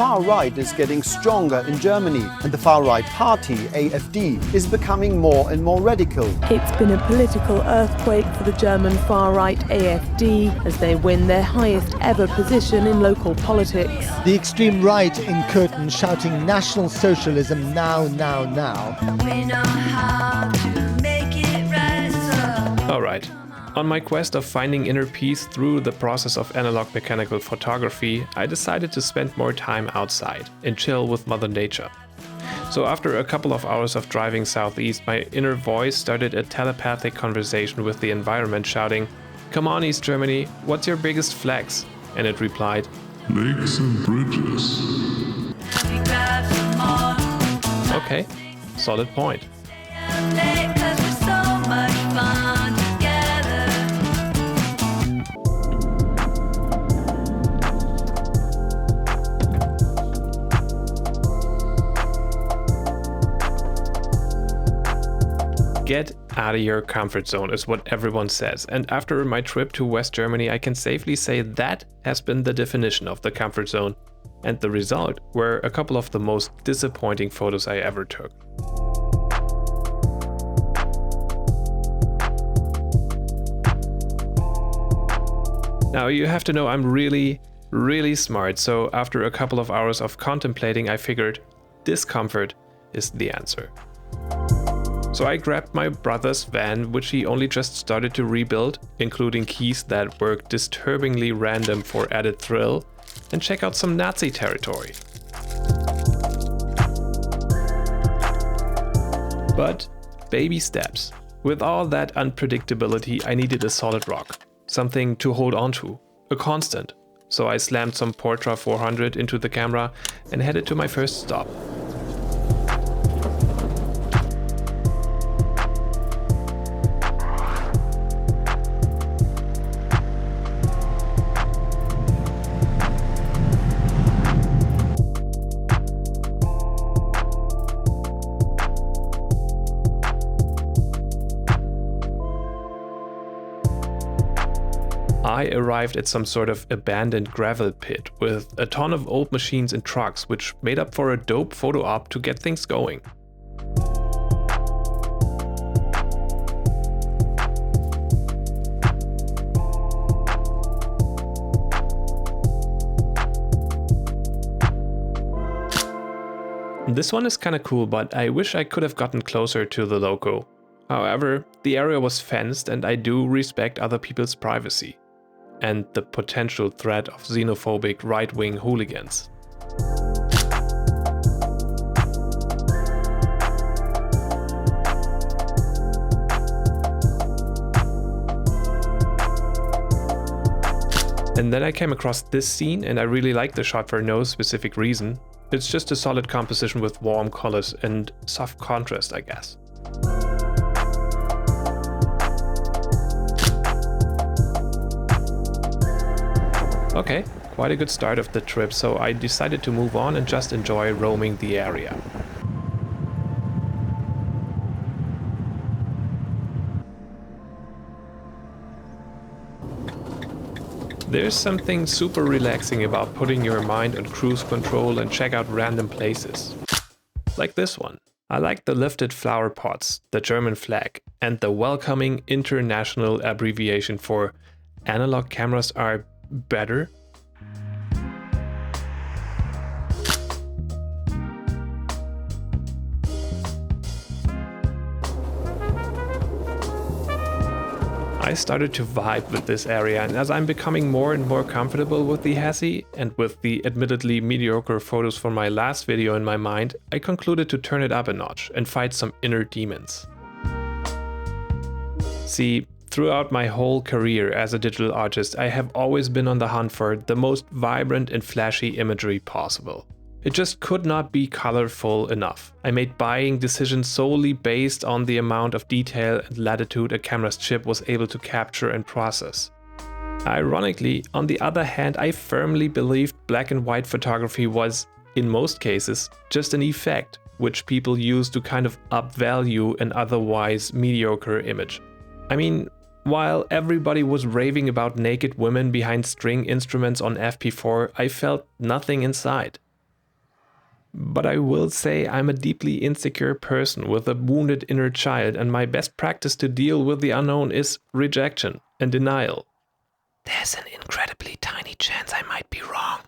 far right is getting stronger in Germany, and the far-right party, AfD, is becoming more and more radical. It's been a political earthquake for the German far-right AfD as they win their highest ever position in local politics. The extreme right in Kürten shouting National Socialism now, now, now. We know how to make it right, so. Alright, on my quest of finding inner peace through the process of analog mechanical photography, I decided to spend more time outside and chill with Mother Nature. So after a couple of hours of driving southeast, my inner voice started a telepathic conversation with the environment shouting, "Come on East Germany, what's your biggest flex?" And it replied, "Lakes and bridges." Okay, solid point. Get out of your comfort zone is what everyone says, and after my trip to West Germany I can safely say that has been the definition of the comfort zone, and the result were a couple of the most disappointing photos I ever took. Now you have to know I'm really smart, so after a couple of hours of contemplating I figured discomfort is the answer. So I grabbed my brother's van, which he only just started to rebuild, including keys that were disturbingly random for added thrill, and check out some Nazi territory. But baby steps. With all that unpredictability, I needed a solid rock, something to hold on to, a constant. So I slammed some Portra 400 into the camera and headed to my first stop. I arrived at some sort of abandoned gravel pit with a ton of old machines and trucks, which made up for a dope photo op to get things going. This one is kinda cool, but I wish I could have gotten closer to the logo. However, the area was fenced and I do respect other people's privacy and the potential threat of xenophobic right-wing hooligans. And then I came across this scene and I really liked the shot for no specific reason. It's just a solid composition with warm colors and soft contrast, I guess. Okay, quite a good start of the trip, so I decided to move on and just enjoy roaming the area. There's something super relaxing about putting your mind on cruise control and check out random places. Like this one. I like the lifted flower pots, the German flag, and the welcoming international abbreviation for analog cameras are better. I started to vibe with this area, and as I'm becoming more and more comfortable with the Hassi and with the admittedly mediocre photos from my last video in my mind, I concluded to turn it up a notch and fight some inner demons. See, throughout my whole career as a digital artist, I have always been on the hunt for the most vibrant and flashy imagery possible. It just could not be colorful enough. I made buying decisions solely based on the amount of detail and latitude a camera's chip was able to capture and process. Ironically, on the other hand, I firmly believed black and white photography was, in most cases, just an effect, which people use to kind of upvalue an otherwise mediocre image. I mean, while everybody was raving about naked women behind string instruments on FP4, I felt nothing inside. But I will say I'm a deeply insecure person with a wounded inner child, and my best practice to deal with the unknown is rejection and denial. There's an incredibly tiny chance I might be wrong,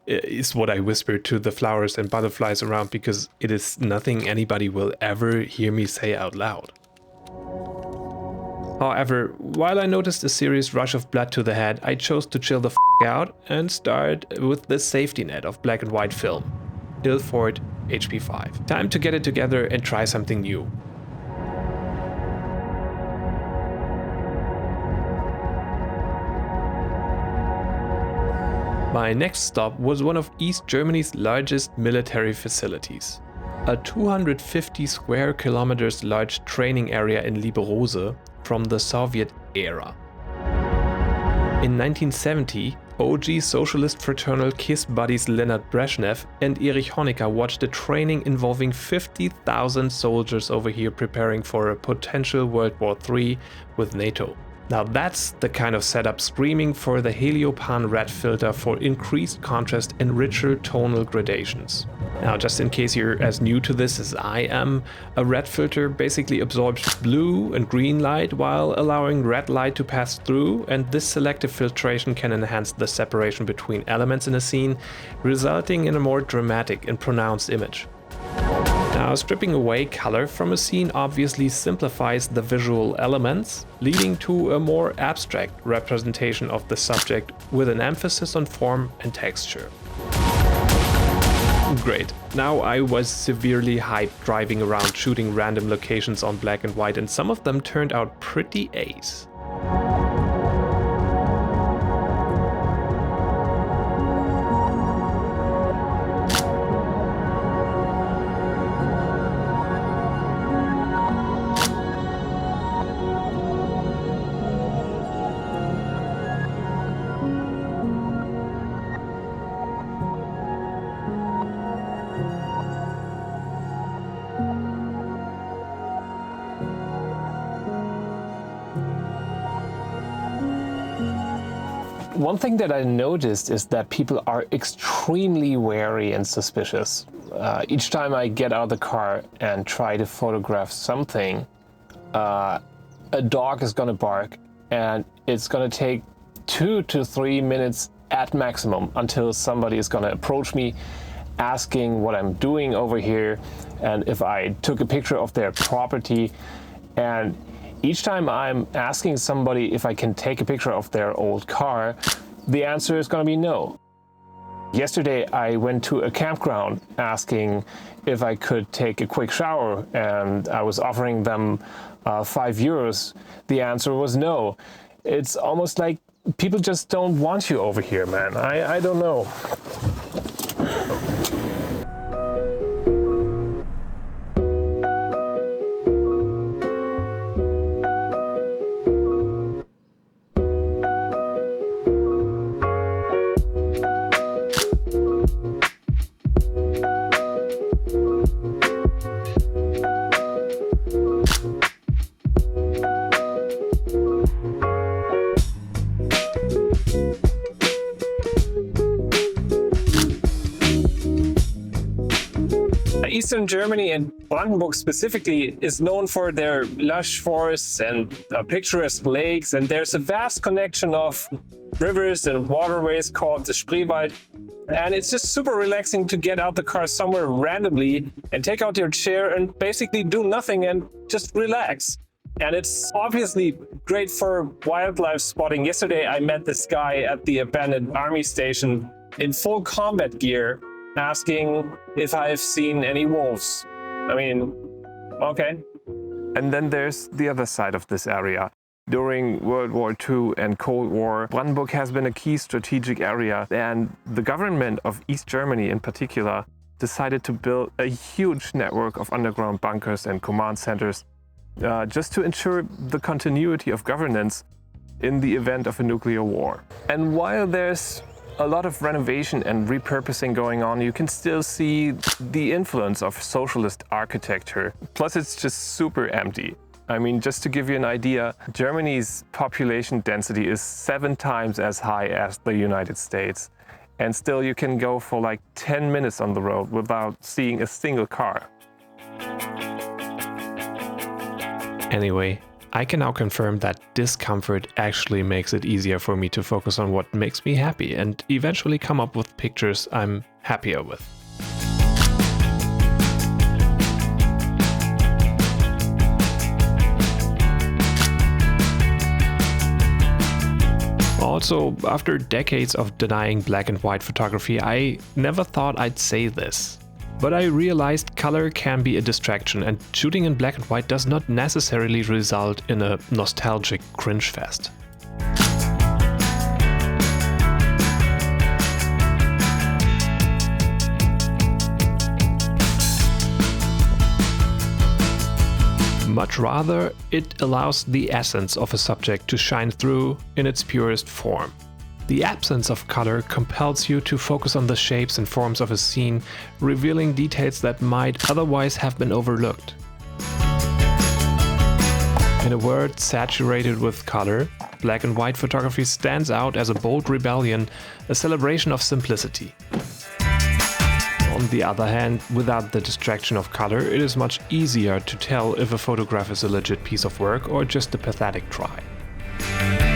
is what I whisper to the flowers and butterflies around, because it is nothing anybody will ever hear me say out loud. However, while I noticed a serious rush of blood to the head, I chose to chill the f*** out and start with the safety net of black and white film. Ilford HP5. Time to get it together and try something new. My next stop was one of East Germany's largest military facilities. A 250 square kilometers large training area in Liberose from the Soviet era. In 1970, OG socialist fraternal KISS buddies Leonard Brezhnev and Erich Honecker watched a training involving 50,000 soldiers over here preparing for a potential World War III with NATO. Now that's the kind of setup screaming for the Heliopan red filter for increased contrast and richer tonal gradations. Now, just in case you're as new to this as I am, a red filter basically absorbs blue and green light while allowing red light to pass through, and this selective filtration can enhance the separation between elements in a scene, resulting in a more dramatic and pronounced image. Now, stripping away color from a scene obviously simplifies the visual elements, leading to a more abstract representation of the subject with an emphasis on form and texture. Great. Now I was severely hyped driving around shooting random locations on black and white, and some of them turned out pretty ace. One thing that I noticed is that people are extremely wary and suspicious. Each time I get out of the car and try to photograph something, a dog is gonna bark, and it's gonna take 2 to 3 minutes at maximum until somebody is gonna approach me asking what I'm doing over here and if I took a picture of their property. And each time I'm asking somebody if I can take a picture of their old car, the answer is going to be no. Yesterday I went to a campground asking if I could take a quick shower, and I was offering them €5. The answer was no. It's almost like people just don't want you over here, man. I don't know. Eastern Germany, and Brandenburg specifically, is known for their lush forests and picturesque lakes, and there's a vast connection of rivers and waterways called the Spreewald. And it's just super relaxing to get out the car somewhere randomly and take out your chair and basically do nothing and just relax. And it's obviously great for wildlife spotting. Yesterday I met this guy at the abandoned army station in full combat gear, asking if I've seen any wolves. I mean, okay. And then there's the other side of this area. During World War II and Cold War, Brandenburg has been a key strategic area, and the government of East Germany in particular decided to build a huge network of underground bunkers and command centers just to ensure the continuity of governance in the event of a nuclear war. And while there's a lot of renovation and repurposing going on, you can still see the influence of socialist architecture. Plus, it's just super empty. I mean, just to give you an idea, Germany's population density is 7 times as high as the United States. and still you can go for like 10 minutes on the road without seeing a single car. Anyway, I can now confirm that discomfort actually makes it easier for me to focus on what makes me happy and eventually come up with pictures I'm happier with. Also, after decades of denying black and white photography, I never thought I'd say this. But I realized color can be a distraction, and shooting in black and white does not necessarily result in a nostalgic cringe fest. Much rather, it allows the essence of a subject to shine through in its purest form. The absence of color compels you to focus on the shapes and forms of a scene, revealing details that might otherwise have been overlooked. In a world saturated with color, black and white photography stands out as a bold rebellion, a celebration of simplicity. On the other hand, without the distraction of color, it is much easier to tell if a photograph is a legit piece of work or just a pathetic try.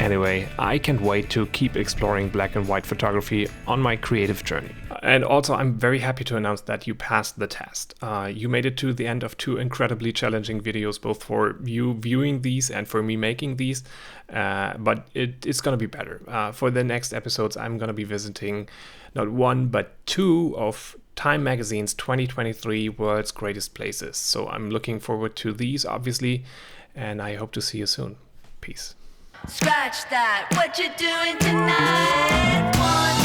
Anyway, I can't wait to keep exploring black and white photography on my creative journey. And also, I'm very happy to announce that you passed the test. You made it to the end of 2 incredibly challenging videos, both for you viewing these and for me making these. But it's gonna be better. For the next episodes, I'm gonna be visiting not 1, but 2 of Time Magazine's 2023 World's Greatest Places. So I'm looking forward to these, obviously, and I hope to see you soon. Peace. Scratch that, what you doing tonight?